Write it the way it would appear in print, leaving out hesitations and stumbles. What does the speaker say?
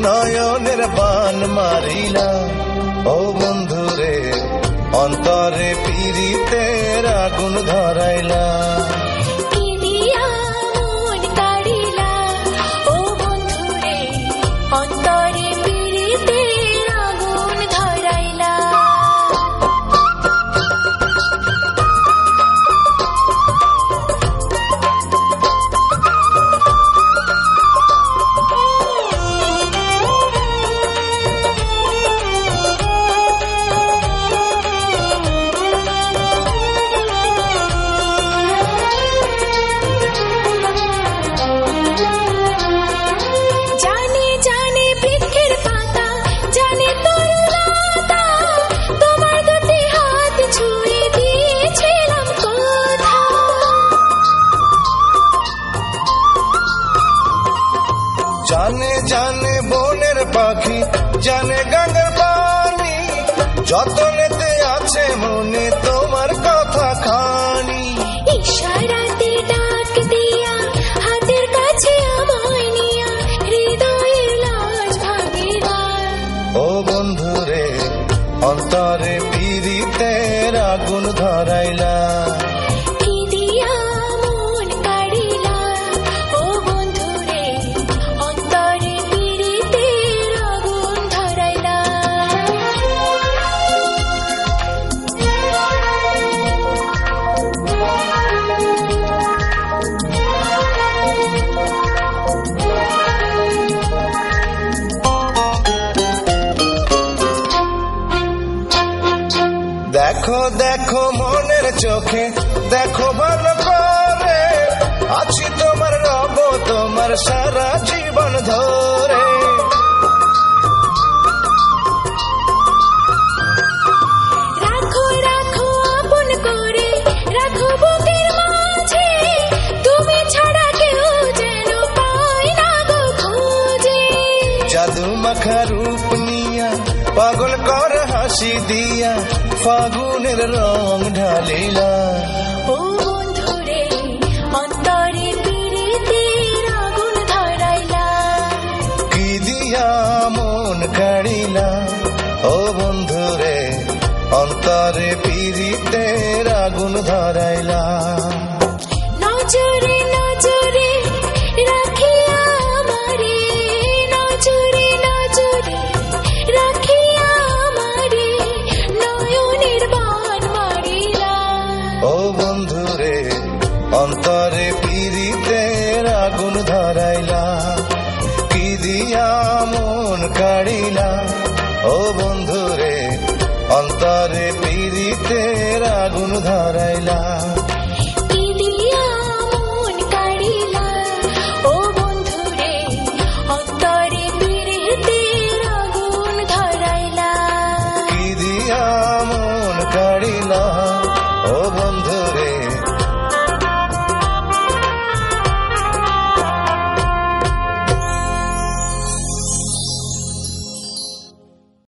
নয়নের বান মারিলা। ও বন্ধুরে অন্তরে পীড়িতের আগুন ধরাইলা। অন্তরে পীড়িতের আগুন ধরাইলা। জানে জানে বনের পাখি, জানে গঙ্গার পানি, যতনেতে আছে মনে তোমার কথা খানি। ইশারাতে ডাক দিয়া হাতের কাছে আমায় নিয়া হৃদয়ের লাজ ভাঙিলা। ও বন্ধুরে অন্তরে পীড়িতের আগুন ধরাইলা। দেখো দেখো মনের চোখে, দেখো ভালো করে, আছি তোমার রব তোমার সারা জীবন ধরে। রাখো রাখো আপন করে, রাখো বুকের মাঝে, তুমি ছাড়া কেউ যেন পায় না গো খোঁজে। জাদু মাখা রূপ নিয়া পাগল কর হাসি দিয়া ফাগুনের রং ঢালিলা। ও বন্ধুরে অন্তরে পীড়িতের আগুন ধরাইলা। কি দিয়া মন কাড়িলা। ও বন্ধুরে অন্তরে পীড়িতের আগুন ধরাইলা। নজরে নজরে রাখিয়া আমারে, নজরে নজরে রাখিয়া আমারে নয়নের বান মারিলা। ও বন্ধুরে অন্তরে পীড়িতের আগুন ধরাইলা। কি দিয়া মন কাড়িলা। ও বন্ধুরে অন্তরে পীড়িতের আগুন ধরাইলা।